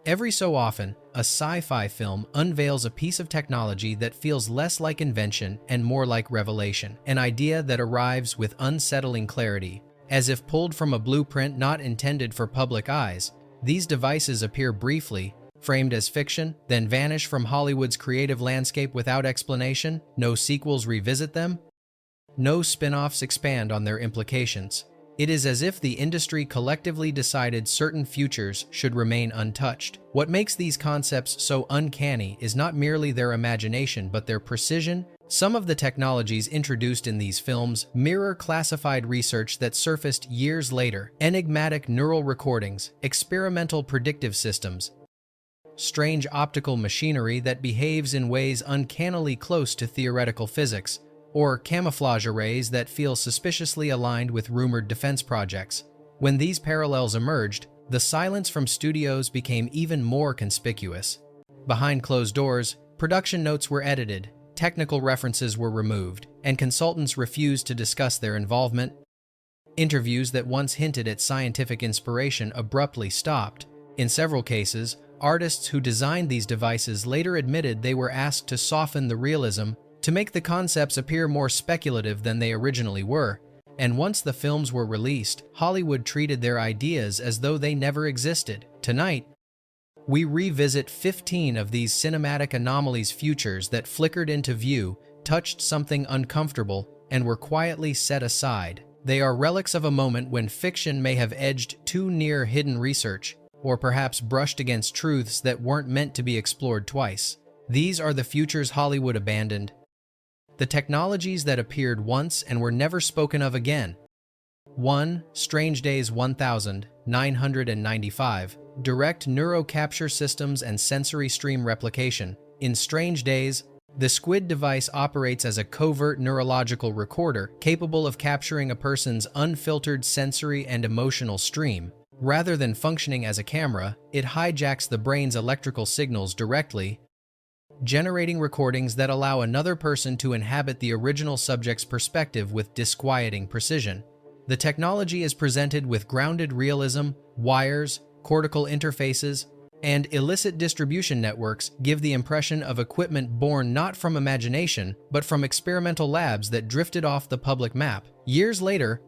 Every so often, a sci-fi film unveils a piece of technology that feels less like invention and more like revelation, an idea that arrives with unsettling clarity. As if pulled from a blueprint not intended for public eyes, these devices appear briefly, framed as fiction, then vanish from Hollywood's creative landscape without explanation. No sequels revisit them. No spin-offs expand on their implications. It is as if the industry collectively decided certain futures should remain untouched. What makes these concepts so uncanny is not merely their imagination but their precision. Some of the technologies introduced in these films mirror classified research that surfaced years later: enigmatic neural recordings, experimental predictive systems, strange optical machinery that behaves in ways uncannily close to theoretical physics, or camouflage arrays that feel suspiciously aligned with rumored defense projects. When these parallels emerged, the silence from studios became even more conspicuous. Behind closed doors, production notes were edited, technical references were removed, and consultants refused to discuss their involvement. Interviews that once hinted at scientific inspiration abruptly stopped. In several cases, artists who designed these devices later admitted they were asked to soften the realism, to make the concepts appear more speculative than they originally were. And once the films were released, Hollywood treated their ideas as though they never existed. Tonight, we revisit 15 of these cinematic anomalies, futures that flickered into view, touched something uncomfortable, and were quietly set aside. They are relics of a moment when fiction may have edged too near hidden research, or perhaps brushed against truths that weren't meant to be explored twice. These are the futures Hollywood abandoned, the technologies that appeared once and were never spoken of again. 1. Strange Days 1995. Direct neurocapture systems and sensory stream replication. In Strange Days, the squid device operates as a covert neurological recorder capable of capturing a person's unfiltered sensory and emotional stream. Rather than functioning as a camera, it hijacks the brain's electrical signals directly, generating recordings that allow another person to inhabit the original subject's perspective with disquieting precision. The technology is presented with grounded realism. Wires, cortical interfaces, and illicit distribution networks give the impression of equipment born not from imagination, but from experimental labs that drifted off the public map. Years later,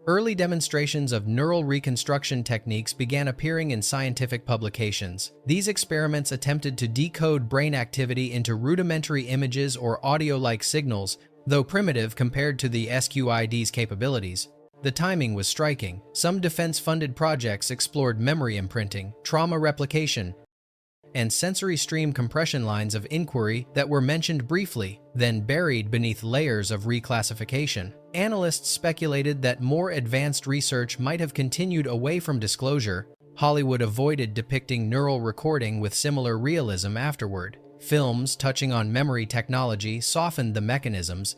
early demonstrations of neural reconstruction techniques began appearing in scientific publications. These experiments attempted to decode brain activity into rudimentary images or audio-like signals, though primitive compared to the SQID's capabilities. The timing was striking. Some defense-funded projects explored memory imprinting, trauma replication, and sensory stream compression lines of inquiry that were mentioned briefly, then buried beneath layers of reclassification. Analysts speculated that more advanced research might have continued away from disclosure. Hollywood avoided depicting neural recording with similar realism afterward. Films touching on memory technology softened the mechanisms,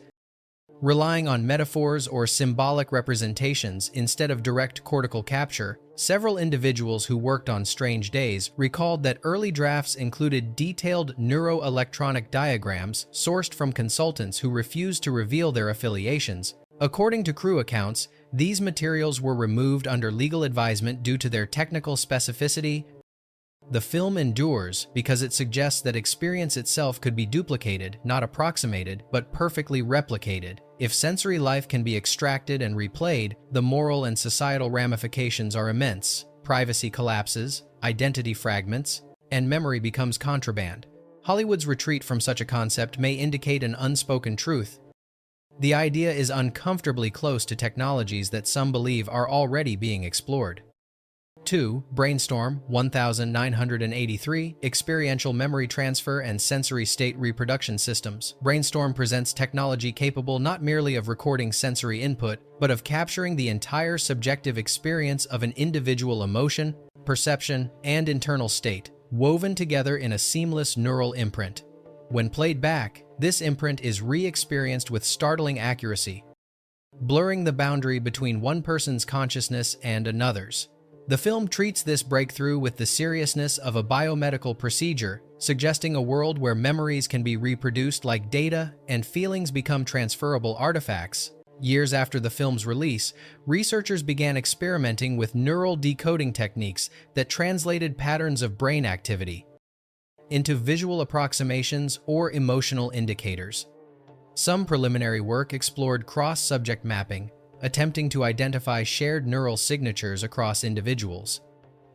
relying on metaphors or symbolic representations instead of direct cortical capture. Several individuals who worked on Strange Days recalled that early drafts included detailed neuroelectronic diagrams sourced from consultants who refused to reveal their affiliations. According to crew accounts, these materials were removed under legal advisement due to their technical specificity. The film endures because it suggests that experience itself could be duplicated, not approximated, but perfectly replicated. If sensory life can be extracted and replayed, the moral and societal ramifications are immense. Privacy collapses, identity fragments, and memory becomes contraband. Hollywood's retreat from such a concept may indicate an unspoken truth. The idea is uncomfortably close to technologies that some believe are already being explored. 2. Brainstorm 1983. Experiential memory transfer and sensory state reproduction systems. Brainstorm presents technology capable not merely of recording sensory input, but of capturing the entire subjective experience of an individual emotion, perception, and internal state, woven together in a seamless neural imprint. When played back, this imprint is re-experienced with startling accuracy, blurring the boundary between one person's consciousness and another's. The film treats this breakthrough with the seriousness of a biomedical procedure, suggesting a world where memories can be reproduced like data and feelings become transferable artifacts. Years after the film's release, researchers began experimenting with neural decoding techniques that translated patterns of brain activity into visual approximations or emotional indicators. Some preliminary work explored cross-subject mapping, attempting to identify shared neural signatures across individuals.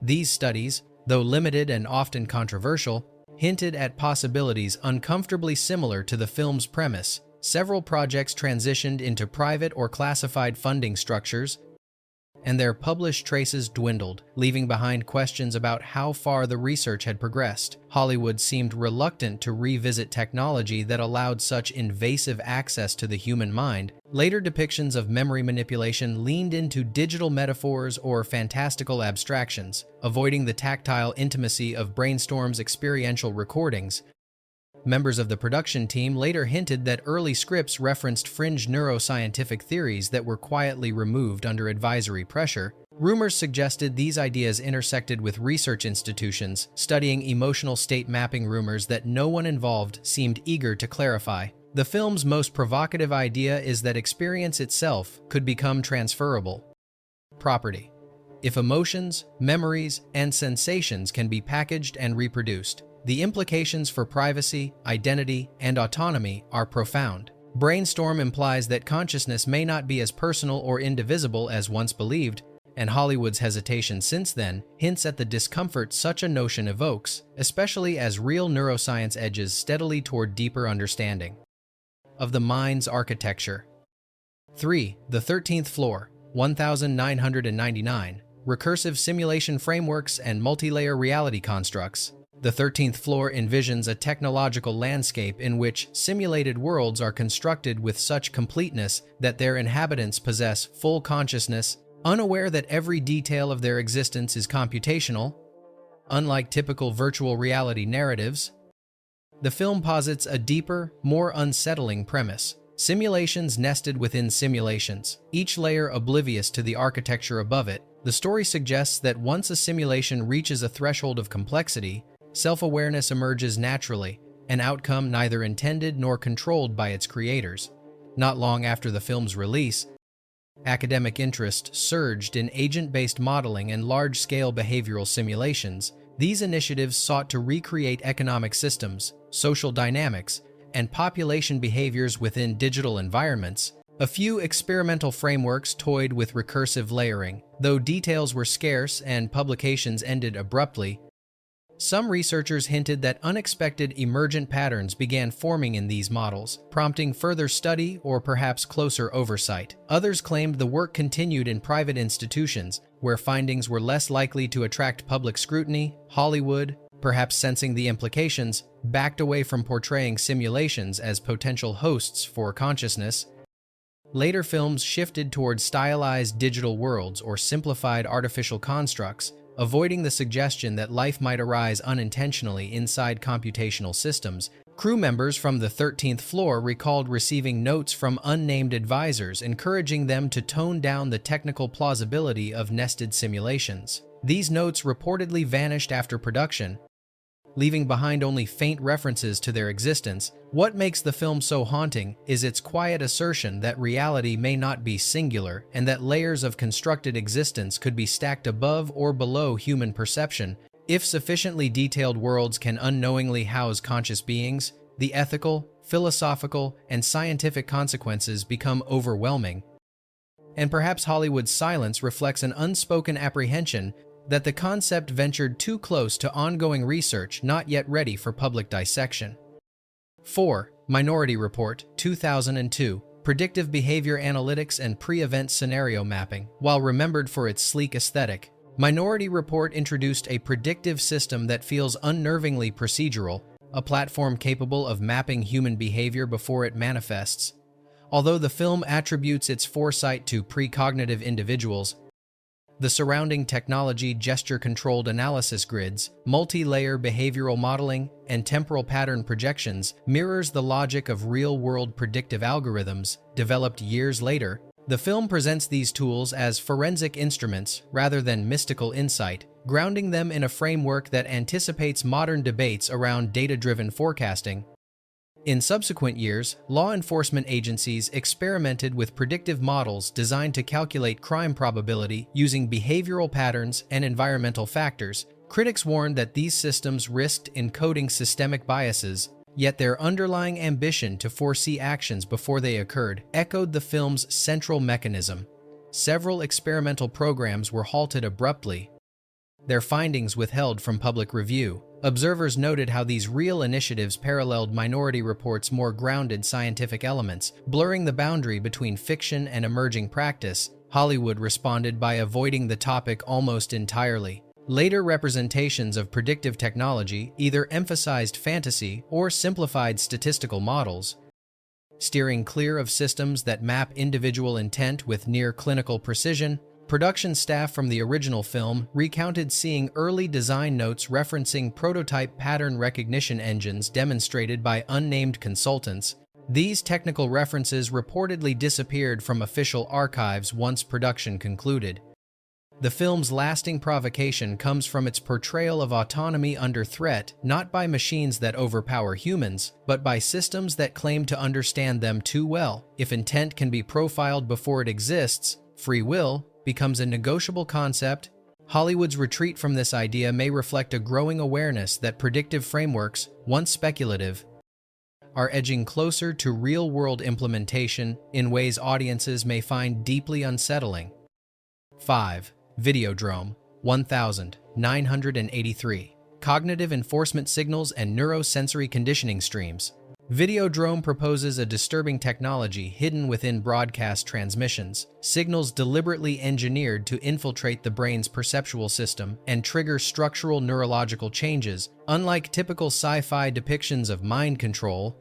These studies, though limited and often controversial, hinted at possibilities uncomfortably similar to the film's premise. Several projects transitioned into private or classified funding structures, and their published traces dwindled, leaving behind questions about how far the research had progressed. Hollywood seemed reluctant to revisit technology that allowed such invasive access to the human mind. Later depictions of memory manipulation leaned into digital metaphors or fantastical abstractions, avoiding the tactile intimacy of Brainstorm's experiential recordings. Members of the production team later hinted that early scripts referenced fringe neuroscientific theories that were quietly removed under advisory pressure. Rumors suggested these ideas intersected with research institutions studying emotional state mapping, rumors that no one involved seemed eager to clarify. The film's most provocative idea is that experience itself could become transferable property if emotions, memories, and sensations can be packaged and reproduced. The implications for privacy, identity, and autonomy are profound. Brainstorm implies that consciousness may not be as personal or indivisible as once believed, and Hollywood's hesitation since then hints at the discomfort such a notion evokes, especially as real neuroscience edges steadily toward deeper understanding of the mind's architecture. 3. The 13th Floor, 1999, Recursive Simulation Frameworks and Multilayer Reality Constructs. The 13th Floor envisions a technological landscape in which simulated worlds are constructed with such completeness that their inhabitants possess full consciousness, unaware that every detail of their existence is computational. Unlike typical virtual reality narratives, the film posits a deeper, more unsettling premise. Simulations nested within simulations, each layer oblivious to the architecture above it. The story suggests that once a simulation reaches a threshold of complexity, self-awareness emerges naturally, an outcome neither intended nor controlled by its creators. Not long after the film's release, academic interest surged in agent-based modeling and large-scale behavioral simulations. These initiatives sought to recreate economic systems, social dynamics, and population behaviors within digital environments. A few experimental frameworks toyed with recursive layering, though details were scarce and publications ended abruptly. Some researchers hinted that unexpected emergent patterns began forming in these models, prompting further study or perhaps closer oversight. Others claimed the work continued in private institutions, where findings were less likely to attract public scrutiny. Hollywood, perhaps sensing the implications, backed away from portraying simulations as potential hosts for consciousness. Later films shifted toward stylized digital worlds or simplified artificial constructs, avoiding the suggestion that life might arise unintentionally inside computational systems. Crew members from the 13th Floor recalled receiving notes from unnamed advisors encouraging them to tone down the technical plausibility of nested simulations. These notes reportedly vanished after production, leaving behind only faint references to their existence. What makes the film so haunting is its quiet assertion that reality may not be singular and that layers of constructed existence could be stacked above or below human perception. If sufficiently detailed worlds can unknowingly house conscious beings, the ethical, philosophical, and scientific consequences become overwhelming. And perhaps Hollywood's silence reflects an unspoken apprehension that the concept ventured too close to ongoing research not yet ready for public dissection. 4. Minority Report, 2002, Predictive Behavior Analytics and Pre-Event Scenario Mapping. While remembered for its sleek aesthetic, Minority Report introduced a predictive system that feels unnervingly procedural, a platform capable of mapping human behavior before it manifests. Although the film attributes its foresight to precognitive individuals, the surrounding technology, gesture-controlled analysis grids, multi-layer behavioral modeling, and temporal pattern projections mirrors the logic of real-world predictive algorithms developed years later. The film presents these tools as forensic instruments rather than mystical insight, grounding them in a framework that anticipates modern debates around data-driven forecasting. In subsequent years, law enforcement agencies experimented with predictive models designed to calculate crime probability using behavioral patterns and environmental factors. Critics warned that these systems risked encoding systemic biases, yet their underlying ambition to foresee actions before they occurred echoed the film's central mechanism. Several experimental programs were halted abruptly, their findings withheld from public review. Observers noted how these real initiatives paralleled Minority Report's more grounded scientific elements, blurring the boundary between fiction and emerging practice. Hollywood responded by avoiding the topic almost entirely. Later representations of predictive technology either emphasized fantasy or simplified statistical models, steering clear of systems that map individual intent with near-clinical precision. Production staff from the original film recounted seeing early design notes referencing prototype pattern recognition engines demonstrated by unnamed consultants. These technical references reportedly disappeared from official archives once production concluded. The film's lasting provocation comes from its portrayal of autonomy under threat, not by machines that overpower humans, but by systems that claim to understand them too well. If intent can be profiled before it exists, free will becomes a negotiable concept. Hollywood's retreat from this idea may reflect a growing awareness that predictive frameworks, once speculative, are edging closer to real-world implementation in ways audiences may find deeply unsettling. 5. Videodrome, 1983. Cognitive enforcement signals and neurosensory conditioning streams. Videodrome proposes a disturbing technology hidden within broadcast transmissions, signals deliberately engineered to infiltrate the brain's perceptual system and trigger structural neurological changes. Unlike typical sci-fi depictions of mind control,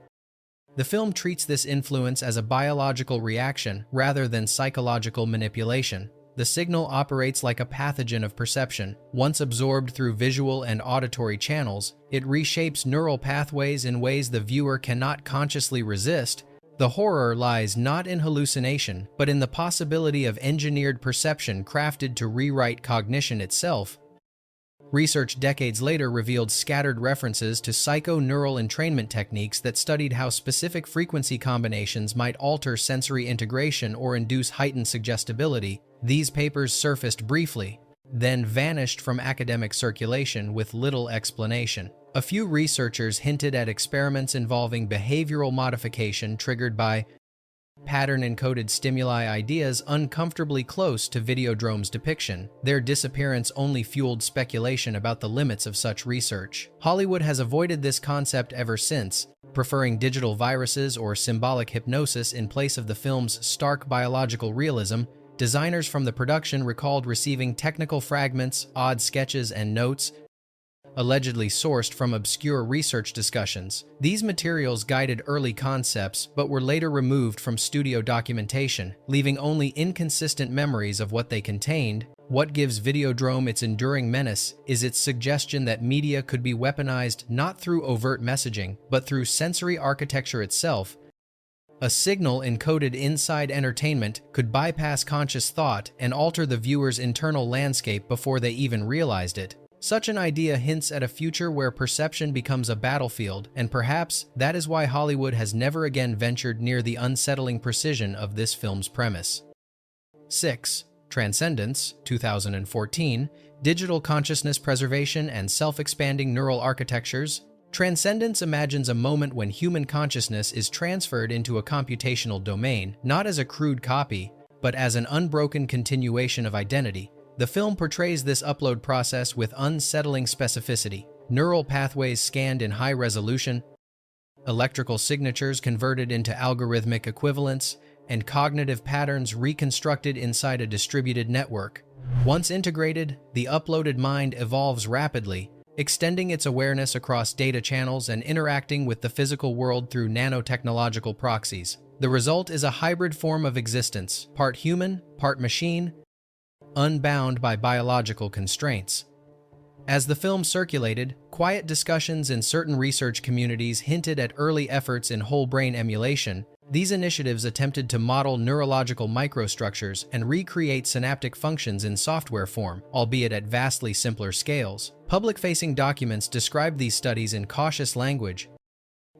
the film treats this influence as a biological reaction rather than psychological manipulation. The signal operates like a pathogen of perception. Once absorbed through visual and auditory channels, it reshapes neural pathways in ways the viewer cannot consciously resist. The horror lies not in hallucination, but in the possibility of engineered perception crafted to rewrite cognition itself. Research decades later revealed scattered references to psychoneural entrainment techniques that studied how specific frequency combinations might alter sensory integration or induce heightened suggestibility. These papers surfaced briefly, then vanished from academic circulation with little explanation. A few researchers hinted at experiments involving behavioral modification triggered by pattern-encoded stimuli, ideas uncomfortably close to Videodrome's depiction. Their disappearance only fueled speculation about the limits of such research. Hollywood has avoided this concept ever since, preferring digital viruses or symbolic hypnosis in place of the film's stark biological realism. Designers from the production recalled receiving technical fragments, odd sketches, and notes, allegedly sourced from obscure research discussions. These materials guided early concepts but were later removed from studio documentation, leaving only inconsistent memories of what they contained. What gives Videodrome its enduring menace is its suggestion that media could be weaponized not through overt messaging, but through sensory architecture itself. A signal encoded inside entertainment could bypass conscious thought and alter the viewer's internal landscape before they even realized it. Such an idea hints at a future where perception becomes a battlefield, and perhaps that is why Hollywood has never again ventured near the unsettling precision of this film's premise. 6. Transcendence, 2014. Digital consciousness preservation and self-expanding neural architectures. Transcendence imagines a moment when human consciousness is transferred into a computational domain, not as a crude copy, but as an unbroken continuation of identity. The film portrays this upload process with unsettling specificity. Neural pathways scanned in high resolution, electrical signatures converted into algorithmic equivalents, and cognitive patterns reconstructed inside a distributed network. Once integrated, the uploaded mind evolves rapidly, extending its awareness across data channels and interacting with the physical world through nanotechnological proxies. The result is a hybrid form of existence, part human, part machine, unbound by biological constraints. As the film circulated, quiet discussions in certain research communities hinted at early efforts in whole-brain emulation. These initiatives attempted to model neurological microstructures and recreate synaptic functions in software form, albeit at vastly simpler scales. Public-facing documents described these studies in cautious language,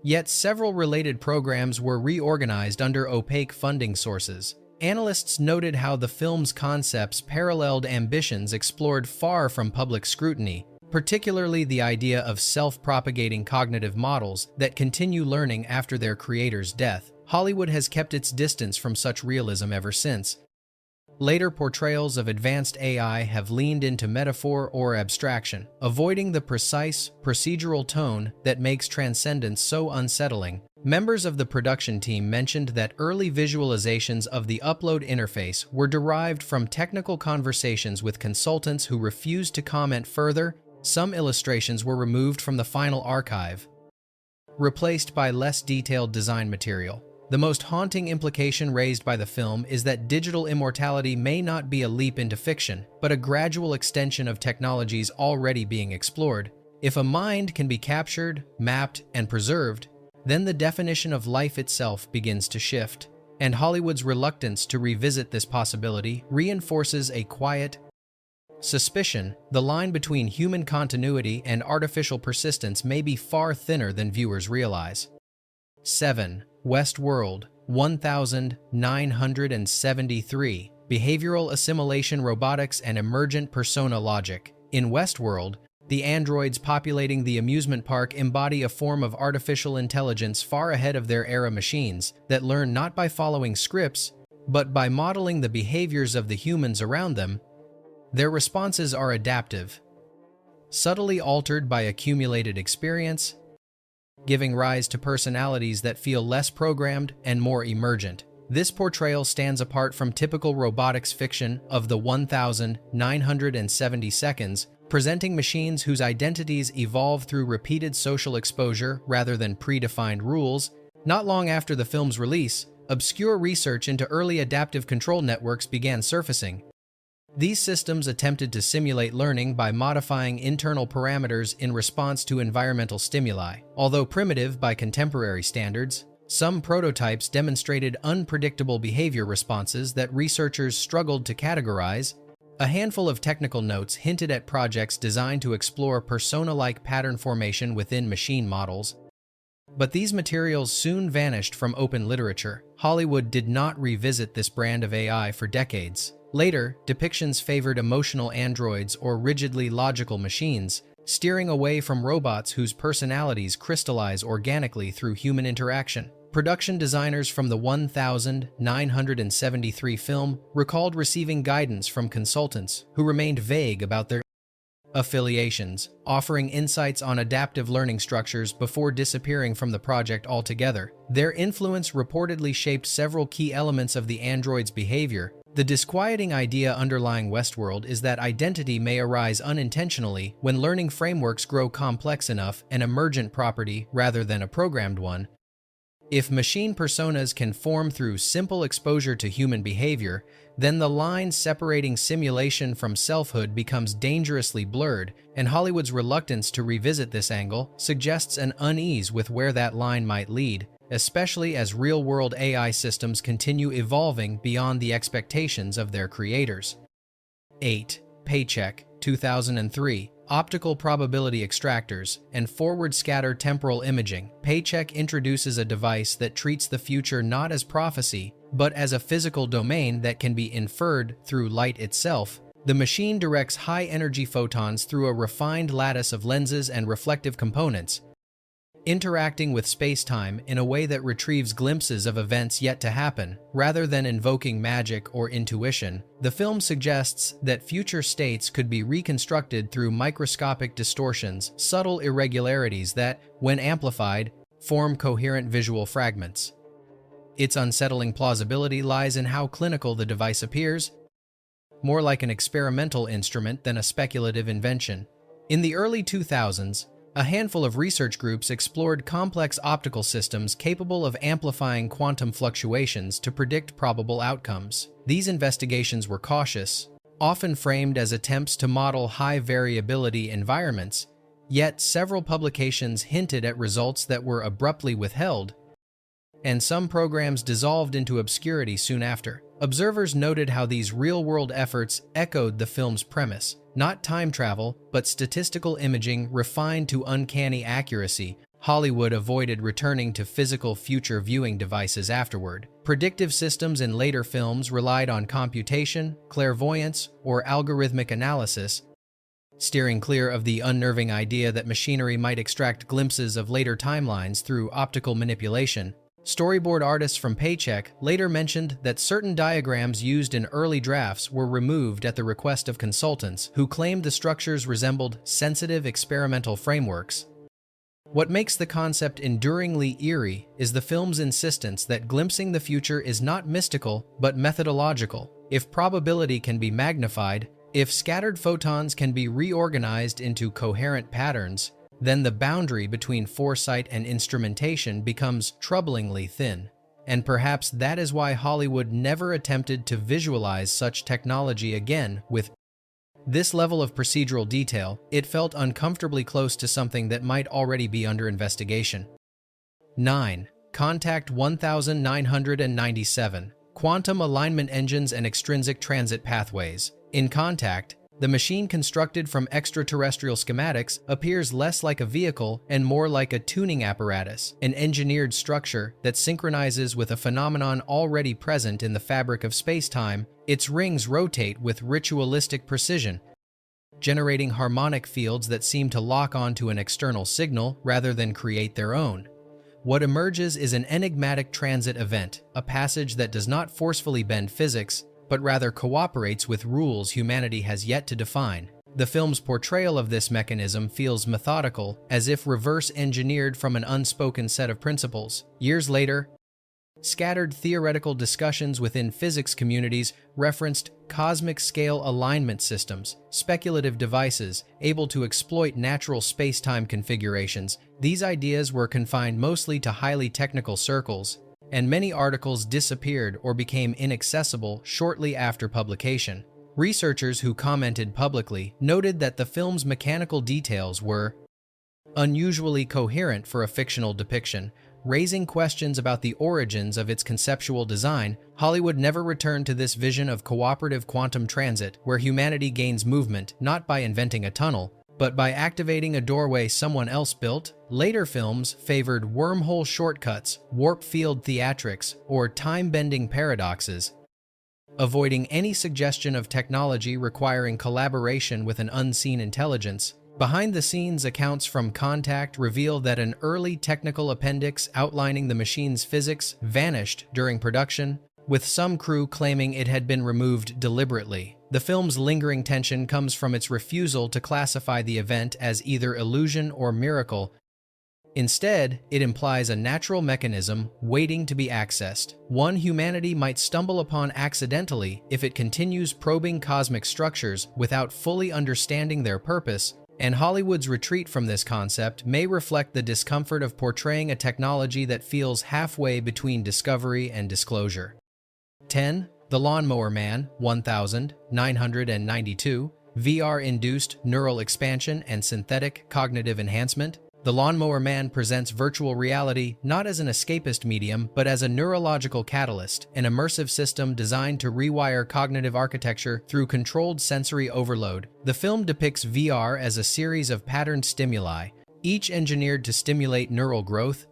Yet several related programs were reorganized under opaque funding sources. Analysts noted how the film's concepts paralleled ambitions explored far from public scrutiny, particularly the idea of self-propagating cognitive models that continue learning after their creator's death. Hollywood has kept its distance from such realism ever since. Later portrayals of advanced AI have leaned into metaphor or abstraction, avoiding the precise, procedural tone that makes transcendence so unsettling. Members of the production team mentioned that early visualizations of the upload interface were derived from technical conversations with consultants who refused to comment further. Some illustrations were removed from the final archive, replaced by less detailed design material. The most haunting implication raised by the film is that digital immortality may not be a leap into fiction, but a gradual extension of technologies already being explored. If a mind can be captured, mapped, and preserved, then the definition of life itself begins to shift. And Hollywood's reluctance to revisit this possibility reinforces a quiet suspicion. The line between human continuity and artificial persistence may be far thinner than viewers realize. 7. Westworld, 1973. Behavioral assimilation robotics and emergent persona logic. In Westworld, the androids populating the amusement park embody a form of artificial intelligence far ahead of their era machines that learn not by following scripts, but by modeling the behaviors of the humans around them. Their responses are adaptive, subtly altered by accumulated experience, giving rise to personalities that feel less programmed and more emergent. This portrayal stands apart from typical robotics fiction of the 1970 seconds, presenting machines whose identities evolve through repeated social exposure rather than predefined rules. Not long after the film's release, obscure research into early adaptive control networks began surfacing. These systems attempted to simulate learning by modifying internal parameters in response to environmental stimuli. Although primitive by contemporary standards, some prototypes demonstrated unpredictable behavior responses that researchers struggled to categorize. A handful of technical notes hinted at projects designed to explore persona-like pattern formation within machine models. But these materials soon vanished from open literature. Hollywood did not revisit this brand of AI for decades. Later, depictions favored emotional androids or rigidly logical machines, steering away from robots whose personalities crystallize organically through human interaction. Production designers from the 1973 film recalled receiving guidance from consultants who remained vague about their affiliations, offering insights on adaptive learning structures before disappearing from the project altogether. Their influence reportedly shaped several key elements of the android's behavior. The disquieting idea underlying Westworld is that identity may arise unintentionally when learning frameworks grow complex enough, an emergent property rather than a programmed one. If machine personas can form through simple exposure to human behavior, then the line separating simulation from selfhood becomes dangerously blurred, and Hollywood's reluctance to revisit this angle suggests an unease with where that line might lead, especially as real-world AI systems continue evolving beyond the expectations of their creators. 8. Paycheck, 2003. Optical probability extractors and forward scatter temporal imaging. Paycheck introduces a device that treats the future not as prophecy, but as a physical domain that can be inferred through light itself. The machine directs high-energy photons through a refined lattice of lenses and reflective components, interacting with space-time in a way that retrieves glimpses of events yet to happen. Rather than invoking magic or intuition, the film suggests that future states could be reconstructed through microscopic distortions, subtle irregularities that, when amplified, form coherent visual fragments. Its unsettling plausibility lies in how clinical the device appears, more like an experimental instrument than a speculative invention. In the early 2000s, a handful of research groups explored complex optical systems capable of amplifying quantum fluctuations to predict probable outcomes. These investigations were cautious, often framed as attempts to model high variability environments, yet several publications hinted at results that were abruptly withheld, and some programs dissolved into obscurity soon after. Observers noted how these real-world efforts echoed the film's premise. Not time travel, but statistical imaging refined to uncanny accuracy. Hollywood avoided returning to physical future viewing devices afterward. Predictive systems in later films relied on computation, clairvoyance, or algorithmic analysis, steering clear of the unnerving idea that machinery might extract glimpses of later timelines through optical manipulation. Storyboard artists from Paycheck later mentioned that certain diagrams used in early drafts were removed at the request of consultants who claimed the structures resembled sensitive experimental frameworks. What makes the concept enduringly eerie is the film's insistence that glimpsing the future is not mystical but methodological. If probability can be magnified, if scattered photons can be reorganized into coherent patterns, then the boundary between foresight and instrumentation becomes troublingly thin. And perhaps that is why Hollywood never attempted to visualize such technology again with this level of procedural detail. It felt uncomfortably close to something that might already be under investigation. 9. Contact 1997. Quantum alignment engines and extrinsic transit pathways. In Contact, the machine constructed from extraterrestrial schematics appears less like a vehicle and more like a tuning apparatus, an engineered structure that synchronizes with a phenomenon already present in the fabric of space-time. Its rings rotate with ritualistic precision, generating harmonic fields that seem to lock onto an external signal rather than create their own. What emerges is an enigmatic transit event, a passage that does not forcefully bend physics, but rather cooperates with rules humanity has yet to define. The film's portrayal of this mechanism feels methodical, as if reverse-engineered from an unspoken set of principles. Years later, scattered theoretical discussions within physics communities referenced cosmic-scale alignment systems, speculative devices able to exploit natural space-time configurations. These ideas were confined mostly to highly technical circles, and many articles disappeared or became inaccessible shortly after publication. Researchers who commented publicly noted that the film's mechanical details were unusually coherent for a fictional depiction, raising questions about the origins of its conceptual design. Hollywood never returned to this vision of cooperative quantum transit, where humanity gains movement not by inventing a tunnel, but by activating a doorway someone else built. Later films favored wormhole shortcuts, warp field theatrics, or time-bending paradoxes, avoiding any suggestion of technology requiring collaboration with an unseen intelligence. Behind-the-scenes accounts from Contact reveal that an early technical appendix outlining the machine's physics vanished during production, with some crew claiming it had been removed deliberately. The film's lingering tension comes from its refusal to classify the event as either illusion or miracle. Instead, it implies a natural mechanism waiting to be accessed, one humanity might stumble upon accidentally if it continues probing cosmic structures without fully understanding their purpose. And Hollywood's retreat from this concept may reflect the discomfort of portraying a technology that feels halfway between discovery and disclosure. 10. The Lawnmower Man, 1992, VR-induced neural expansion and synthetic cognitive enhancement. The Lawnmower Man presents virtual reality not as an escapist medium, but as a neurological catalyst, an immersive system designed to rewire cognitive architecture through controlled sensory overload. The film depicts VR as a series of patterned stimuli, each engineered to stimulate neural growth,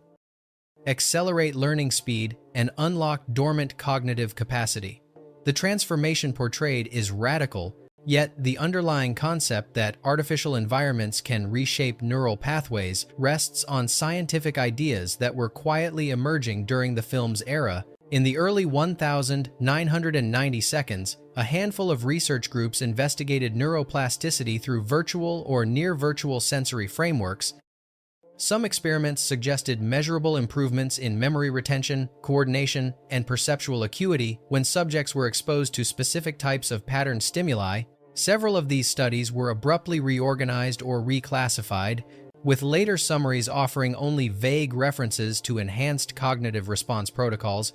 accelerate learning speed, and unlock dormant cognitive capacity. The transformation portrayed is radical, yet the underlying concept that artificial environments can reshape neural pathways rests on scientific ideas that were quietly emerging during the film's era. In the early 1990 seconds, a handful of research groups investigated neuroplasticity through virtual or near-virtual sensory frameworks. Some experiments suggested measurable improvements in memory retention, coordination, and perceptual acuity when subjects were exposed to specific types of patterned stimuli. Several of these studies were abruptly reorganized or reclassified, with later summaries offering only vague references to enhanced cognitive response protocols.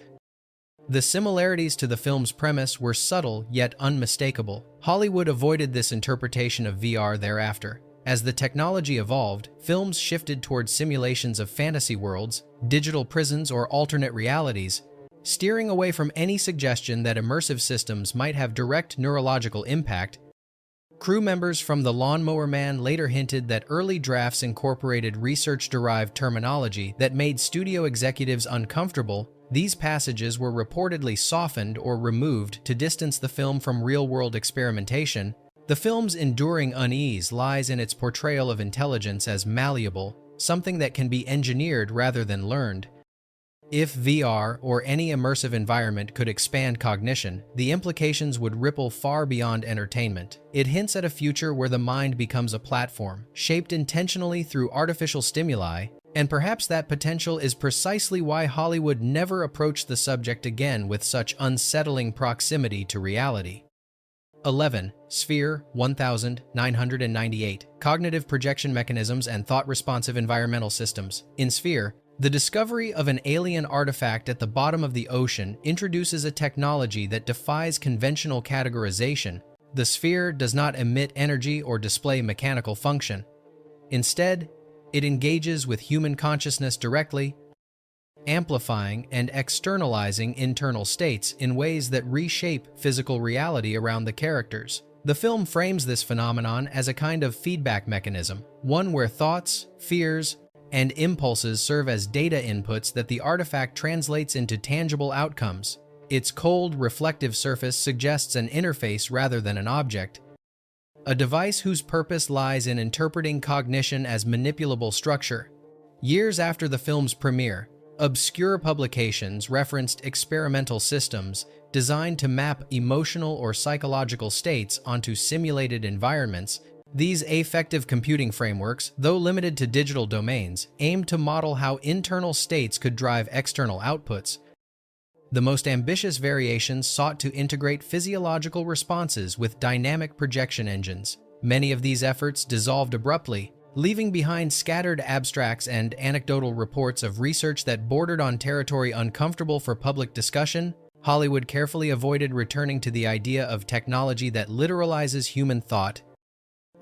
The similarities to the film's premise were subtle yet unmistakable. Hollywood avoided this interpretation of VR thereafter. As the technology evolved, films shifted towards simulations of fantasy worlds, digital prisons, or alternate realities, steering away from any suggestion that immersive systems might have direct neurological impact. Crew members from The Lawnmower Man later hinted that early drafts incorporated research-derived terminology that made studio executives uncomfortable. These passages were reportedly softened or removed to distance the film from real-world experimentation. The film's enduring unease lies in its portrayal of intelligence as malleable, something that can be engineered rather than learned. If VR or any immersive environment could expand cognition, the implications would ripple far beyond entertainment. It hints at a future where the mind becomes a platform, shaped intentionally through artificial stimuli, and perhaps that potential is precisely why Hollywood never approached the subject again with such unsettling proximity to reality. 11. Sphere 1998. Cognitive projection mechanisms and thought-responsive environmental systems. In Sphere, the discovery of an alien artifact at the bottom of the ocean introduces a technology that defies conventional categorization. The sphere does not emit energy or display mechanical function. Instead, it engages with human consciousness directly, amplifying and externalizing internal states in ways that reshape physical reality around the characters. The film frames this phenomenon as a kind of feedback mechanism, one where thoughts, fears, and impulses serve as data inputs that the artifact translates into tangible outcomes. Its cold, reflective surface suggests an interface rather than an object, a device whose purpose lies in interpreting cognition as manipulable structure. Years after the film's premiere, obscure publications referenced experimental systems designed to map emotional or psychological states onto simulated environments. These affective computing frameworks, though limited to digital domains, aim to model how internal states could drive external outputs. The most ambitious variations sought to integrate physiological responses with dynamic projection engines. Many of these efforts dissolved abruptly, leaving behind scattered abstracts and anecdotal reports of research that bordered on territory uncomfortable for public discussion. Hollywood carefully avoided returning to the idea of technology that literalizes human thought.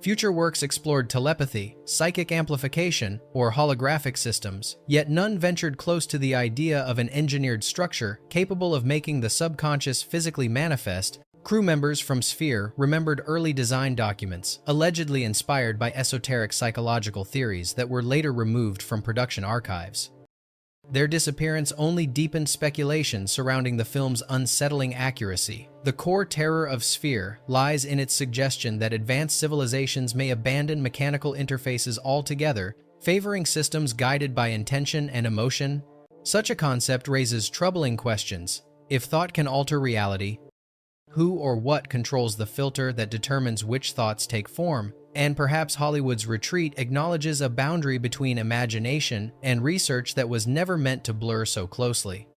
Future works explored telepathy, psychic amplification, or holographic systems, yet none ventured close to the idea of an engineered structure capable of making the subconscious physically manifest. Crew members from Sphere remembered early design documents, allegedly inspired by esoteric psychological theories that were later removed from production archives. Their disappearance only deepened speculation surrounding the film's unsettling accuracy. The core terror of Sphere lies in its suggestion that advanced civilizations may abandon mechanical interfaces altogether, favoring systems guided by intention and emotion. Such a concept raises troubling questions. If thought can alter reality, who or what controls the filter that determines which thoughts take form? And perhaps Hollywood's retreat acknowledges a boundary between imagination and research that was never meant to blur so closely.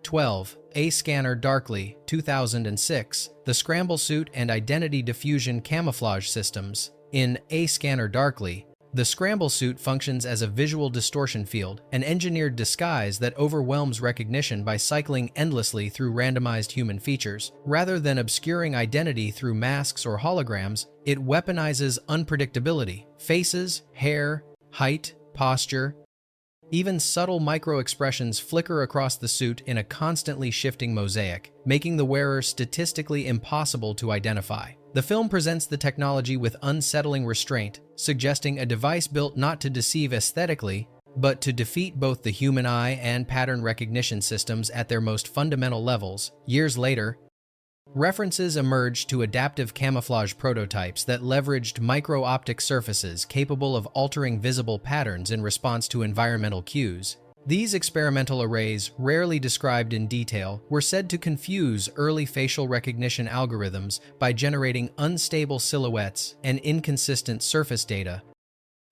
12. A Scanner Darkly, 2006. The Scramble Suit and Identity Diffusion Camouflage Systems. In A Scanner Darkly, the scramble suit functions as a visual distortion field, an engineered disguise that overwhelms recognition by cycling endlessly through randomized human features. Rather than obscuring identity through masks or holograms, it weaponizes unpredictability. Faces, hair, height, posture, even subtle micro-expressions flicker across the suit in a constantly shifting mosaic, making the wearer statistically impossible to identify. The film presents the technology with unsettling restraint, suggesting a device built not to deceive aesthetically, but to defeat both the human eye and pattern recognition systems at their most fundamental levels. Years later, references emerged to adaptive camouflage prototypes that leveraged micro-optic surfaces capable of altering visible patterns in response to environmental cues. These experimental arrays, rarely described in detail, were said to confuse early facial recognition algorithms by generating unstable silhouettes and inconsistent surface data.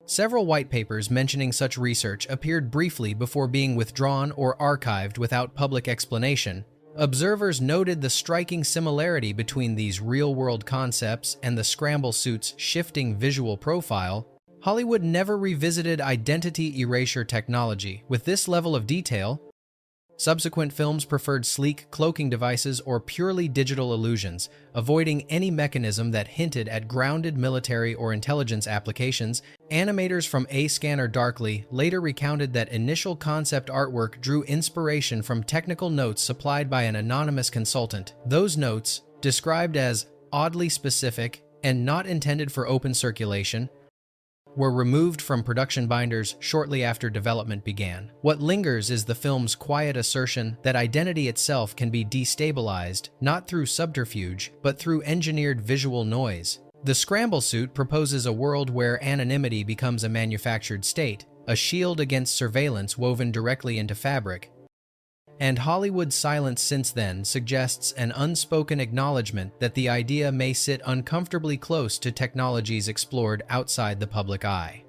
Several white papers mentioning such research appeared briefly before being withdrawn or archived without public explanation. Observers noted the striking similarity between these real-world concepts and the scramble suit's shifting visual profile. Hollywood never revisited identity erasure technology with this level of detail. Subsequent films preferred sleek cloaking devices or purely digital illusions, avoiding any mechanism that hinted at grounded military or intelligence applications. Animators from A Scanner Darkly later recounted that initial concept artwork drew inspiration from technical notes supplied by an anonymous consultant. Those notes, described as oddly specific and not intended for open circulation, were removed from production binders shortly after development began. What lingers is the film's quiet assertion that identity itself can be destabilized, not through subterfuge, but through engineered visual noise. The Scramble suit proposes a world where anonymity becomes a manufactured state, a shield against surveillance woven directly into fabric. And Hollywood's silence since then suggests an unspoken acknowledgement that the idea may sit uncomfortably close to technologies explored outside the public eye.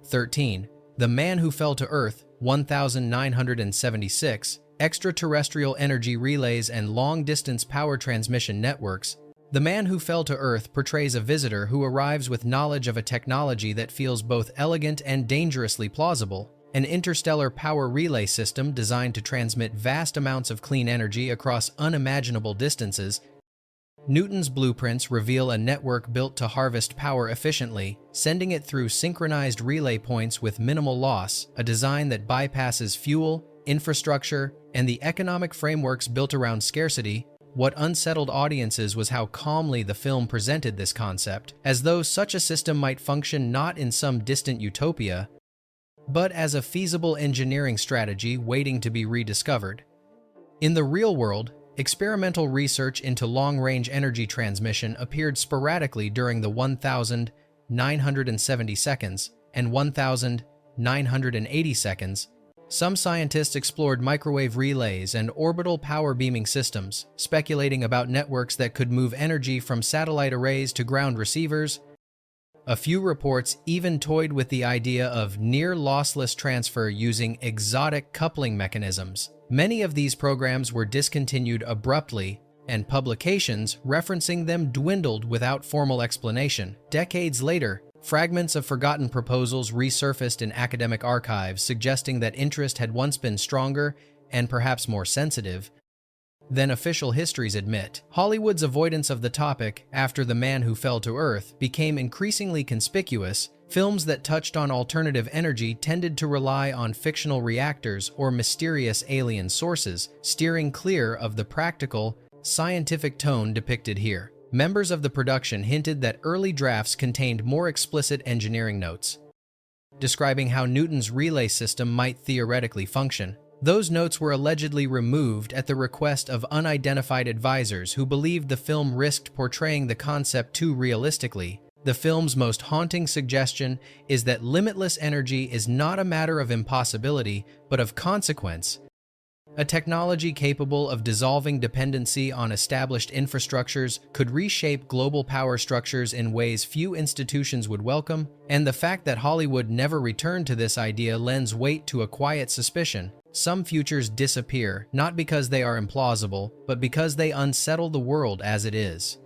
13. The Man Who Fell to Earth, 1976, Extraterrestrial Energy Relays and Long-Distance Power Transmission Networks. The Man Who Fell to Earth portrays a visitor who arrives with knowledge of a technology that feels both elegant and dangerously plausible. An interstellar power relay system designed to transmit vast amounts of clean energy across unimaginable distances. Newton's blueprints reveal a network built to harvest power efficiently, sending it through synchronized relay points with minimal loss, a design that bypasses fuel, infrastructure, and the economic frameworks built around scarcity. What unsettled audiences was how calmly the film presented this concept, as though such a system might function not in some distant utopia, but as a feasible engineering strategy waiting to be rediscovered. In the real world, experimental research into long-range energy transmission appeared sporadically during the 1970 seconds and 1980 seconds. Some scientists explored microwave relays and orbital power beaming systems, speculating about networks that could move energy from satellite arrays to ground receivers. A few reports even toyed with the idea of near-lossless transfer using exotic coupling mechanisms. Many of these programs were discontinued abruptly, and publications referencing them dwindled without formal explanation. Decades later, fragments of forgotten proposals resurfaced in academic archives, suggesting that interest had once been stronger and perhaps more sensitive than official histories admit. Hollywood's avoidance of the topic after The Man Who Fell to Earth became increasingly conspicuous. Films that touched on alternative energy tended to rely on fictional reactors or mysterious alien sources, steering clear of the practical, scientific tone depicted here. Members of the production hinted that early drafts contained more explicit engineering notes, describing how Newton's relay system might theoretically function. Those notes were allegedly removed at the request of unidentified advisors who believed the film risked portraying the concept too realistically. The film's most haunting suggestion is that limitless energy is not a matter of impossibility, but of consequence. A technology capable of dissolving dependency on established infrastructures could reshape global power structures in ways few institutions would welcome, and the fact that Hollywood never returned to this idea lends weight to a quiet suspicion. Some futures disappear, not because they are implausible, but because they unsettle the world as it is.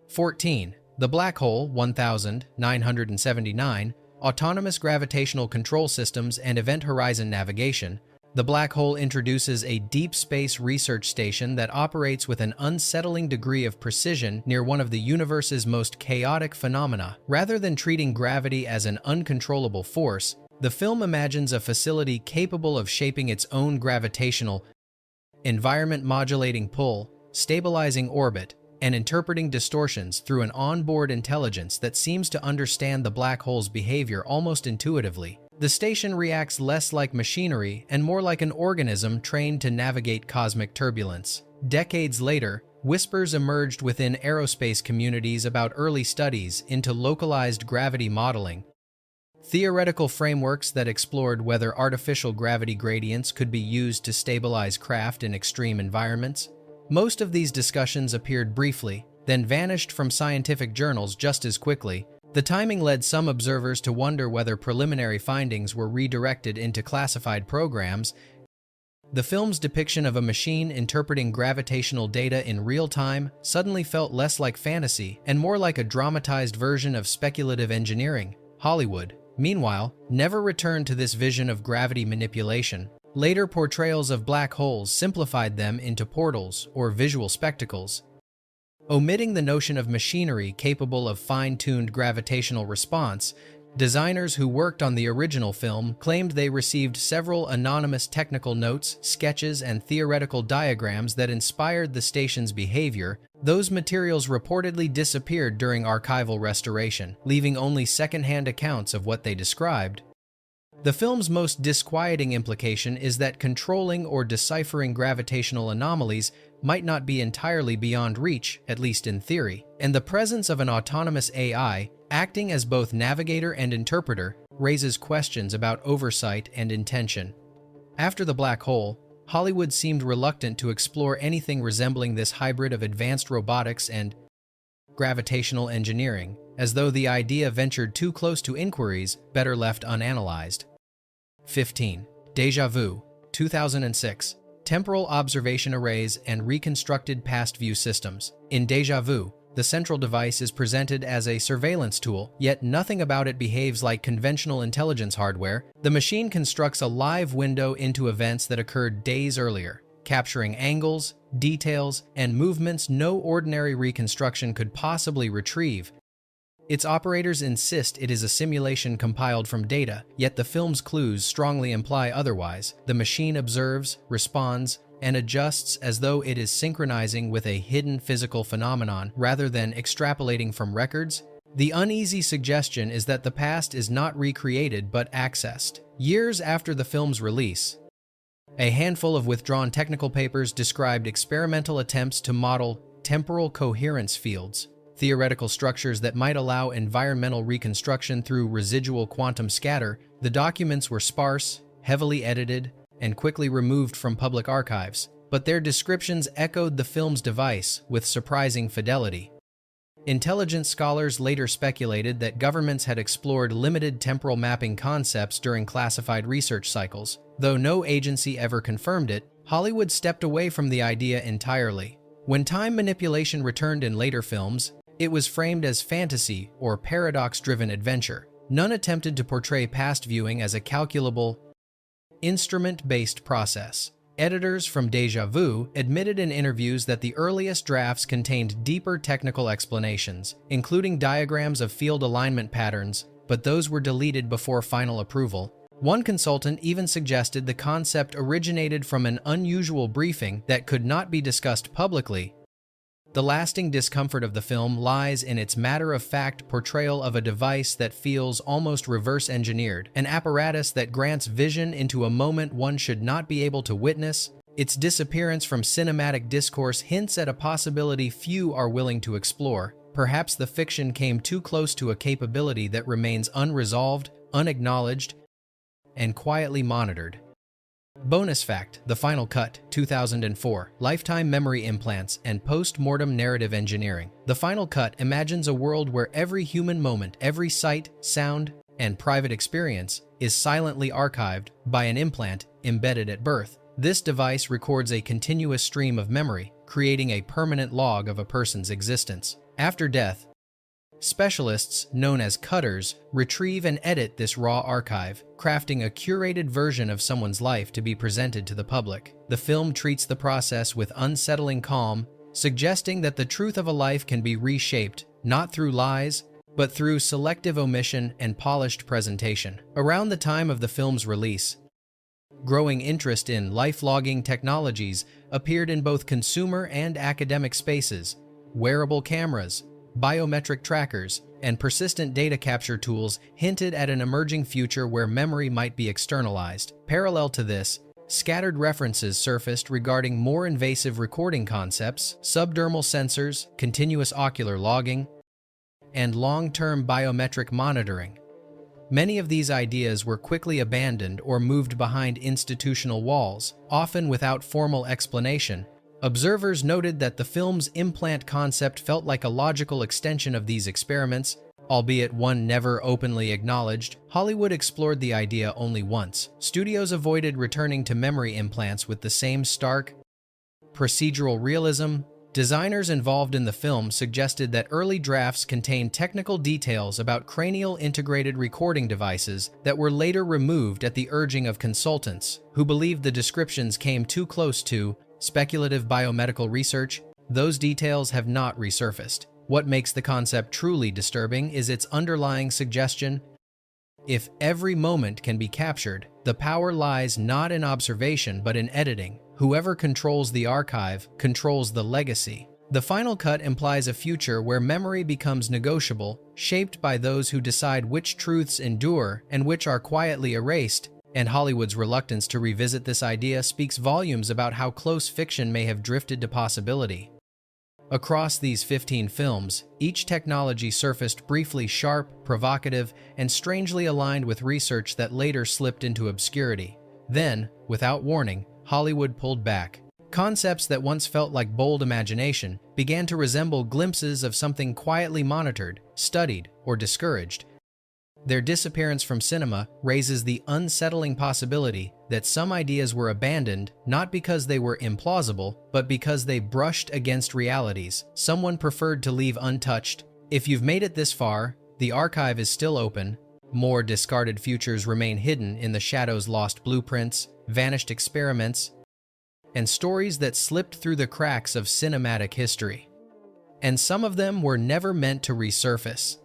14. The Black Hole, 1979, Autonomous Gravitational Control Systems and Event Horizon Navigation. The Black Hole introduces a deep space research station that operates with an unsettling degree of precision near one of the universe's most chaotic phenomena. Rather than treating gravity as an uncontrollable force, the film imagines a facility capable of shaping its own gravitational environment, modulating pull, stabilizing orbit, and interpreting distortions through an onboard intelligence that seems to understand the black hole's behavior almost intuitively. The station reacts less like machinery and more like an organism trained to navigate cosmic turbulence. Decades later, whispers emerged within aerospace communities about early studies into localized gravity modeling, theoretical frameworks that explored whether artificial gravity gradients could be used to stabilize craft in extreme environments. Most of these discussions appeared briefly, then vanished from scientific journals just as quickly. The timing led some observers to wonder whether preliminary findings were redirected into classified programs. The film's depiction of a machine interpreting gravitational data in real time suddenly felt less like fantasy and more like a dramatized version of speculative engineering. Hollywood, meanwhile, never returned to this vision of gravity manipulation. Later portrayals of black holes simplified them into portals or visual spectacles, omitting the notion of machinery capable of fine-tuned gravitational response. Designers who worked on the original film claimed they received several anonymous technical notes, sketches, and theoretical diagrams that inspired the station's behavior, Those materials reportedly disappeared during archival restoration, leaving only second-hand accounts of what they described. The film's most disquieting implication is that controlling or deciphering gravitational anomalies might not be entirely beyond reach, at least in theory, and the presence of an autonomous AI, acting as both navigator and interpreter, raises questions about oversight and intention. After The Black Hole, Hollywood seemed reluctant to explore anything resembling this hybrid of advanced robotics and gravitational engineering, as though the idea ventured too close to inquiries better left unanalyzed. 15. Déjà Vu, 2006. Temporal observation arrays and reconstructed past view systems. In Déjà Vu, the central device is presented as a surveillance tool, yet nothing about it behaves like conventional intelligence hardware. The machine constructs a live window into events that occurred days earlier, capturing angles, details, and movements no ordinary reconstruction could possibly retrieve. Its operators insist it is a simulation compiled from data, yet the film's clues strongly imply otherwise. The machine observes, responds, and adjusts as though it is synchronizing with a hidden physical phenomenon rather than extrapolating from records. The uneasy suggestion is that the past is not recreated but accessed. Years after the film's release, a handful of withdrawn technical papers described experimental attempts to model temporal coherence fields, theoretical structures that might allow environmental reconstruction through residual quantum scatter. The documents were sparse, heavily edited, and quickly removed from public archives, but their descriptions echoed the film's device with surprising fidelity. Intelligence scholars later speculated that governments had explored limited temporal mapping concepts during classified research cycles. Though no agency ever confirmed it, Hollywood stepped away from the idea entirely. When time manipulation returned in later films, it was framed as fantasy or paradox-driven adventure. None attempted to portray past viewing as a calculable, instrument-based process. Editors from Déjà Vu admitted in interviews that the earliest drafts contained deeper technical explanations, including diagrams of field alignment patterns, but those were deleted before final approval. One consultant even suggested the concept originated from an unusual briefing that could not be discussed publicly. The lasting discomfort of the film lies in its matter-of-fact portrayal of a device that feels almost reverse-engineered, an apparatus that grants vision into a moment one should not be able to witness. Its disappearance from cinematic discourse hints at a possibility few are willing to explore. Perhaps the fiction came too close to a capability that remains unresolved, unacknowledged, and quietly monitored. Bonus fact: The Final Cut, 2004. Lifetime memory implants and post-mortem narrative engineering. The Final Cut imagines a world where every human moment, every sight, sound, and private experience is silently archived by an implant embedded at birth. This device records a continuous stream of memory, creating a permanent log of a person's existence. After death, specialists, known as cutters, retrieve and edit this raw archive, crafting a curated version of someone's life to be presented to the public. The film treats the process with unsettling calm, suggesting that the truth of a life can be reshaped, not through lies, but through selective omission and polished presentation. Around the time of the film's release, growing interest in life-logging technologies appeared in both consumer and academic spaces. Wearable cameras, biometric trackers, and persistent data capture tools hinted at an emerging future where memory might be externalized. Parallel to this, scattered references surfaced regarding more invasive recording concepts, subdermal sensors, continuous ocular logging, and long-term biometric monitoring. Many of these ideas were quickly abandoned or moved behind institutional walls, often without formal explanation. Observers noted that the film's implant concept felt like a logical extension of these experiments, albeit one never openly acknowledged. Hollywood explored the idea only once. Studios avoided returning to memory implants with the same stark, procedural realism. Designers involved in the film suggested that early drafts contained technical details about cranial integrated recording devices that were later removed at the urging of consultants, who believed the descriptions came too close to speculative biomedical research. Those details have not resurfaced. What makes the concept truly disturbing is its underlying suggestion: if every moment can be captured, the power lies not in observation but in editing. Whoever controls the archive controls the legacy. The final cut implies a future where memory becomes negotiable, shaped by those who decide which truths endure and which are quietly erased, and Hollywood's reluctance to revisit this idea speaks volumes about how close fiction may have drifted to possibility. Across these 15 films, each technology surfaced briefly sharp, provocative, and strangely aligned with research that later slipped into obscurity. Then, without warning, Hollywood pulled back. Concepts that once felt like bold imagination began to resemble glimpses of something quietly monitored, studied, or discouraged. Their disappearance from cinema raises the unsettling possibility that some ideas were abandoned not because they were implausible, but because they brushed against realities someone preferred to leave untouched. If you've made it this far, the archive is still open. More discarded futures remain hidden in the shadows, lost blueprints, vanished experiments, and stories that slipped through the cracks of cinematic history. And some of them were never meant to resurface.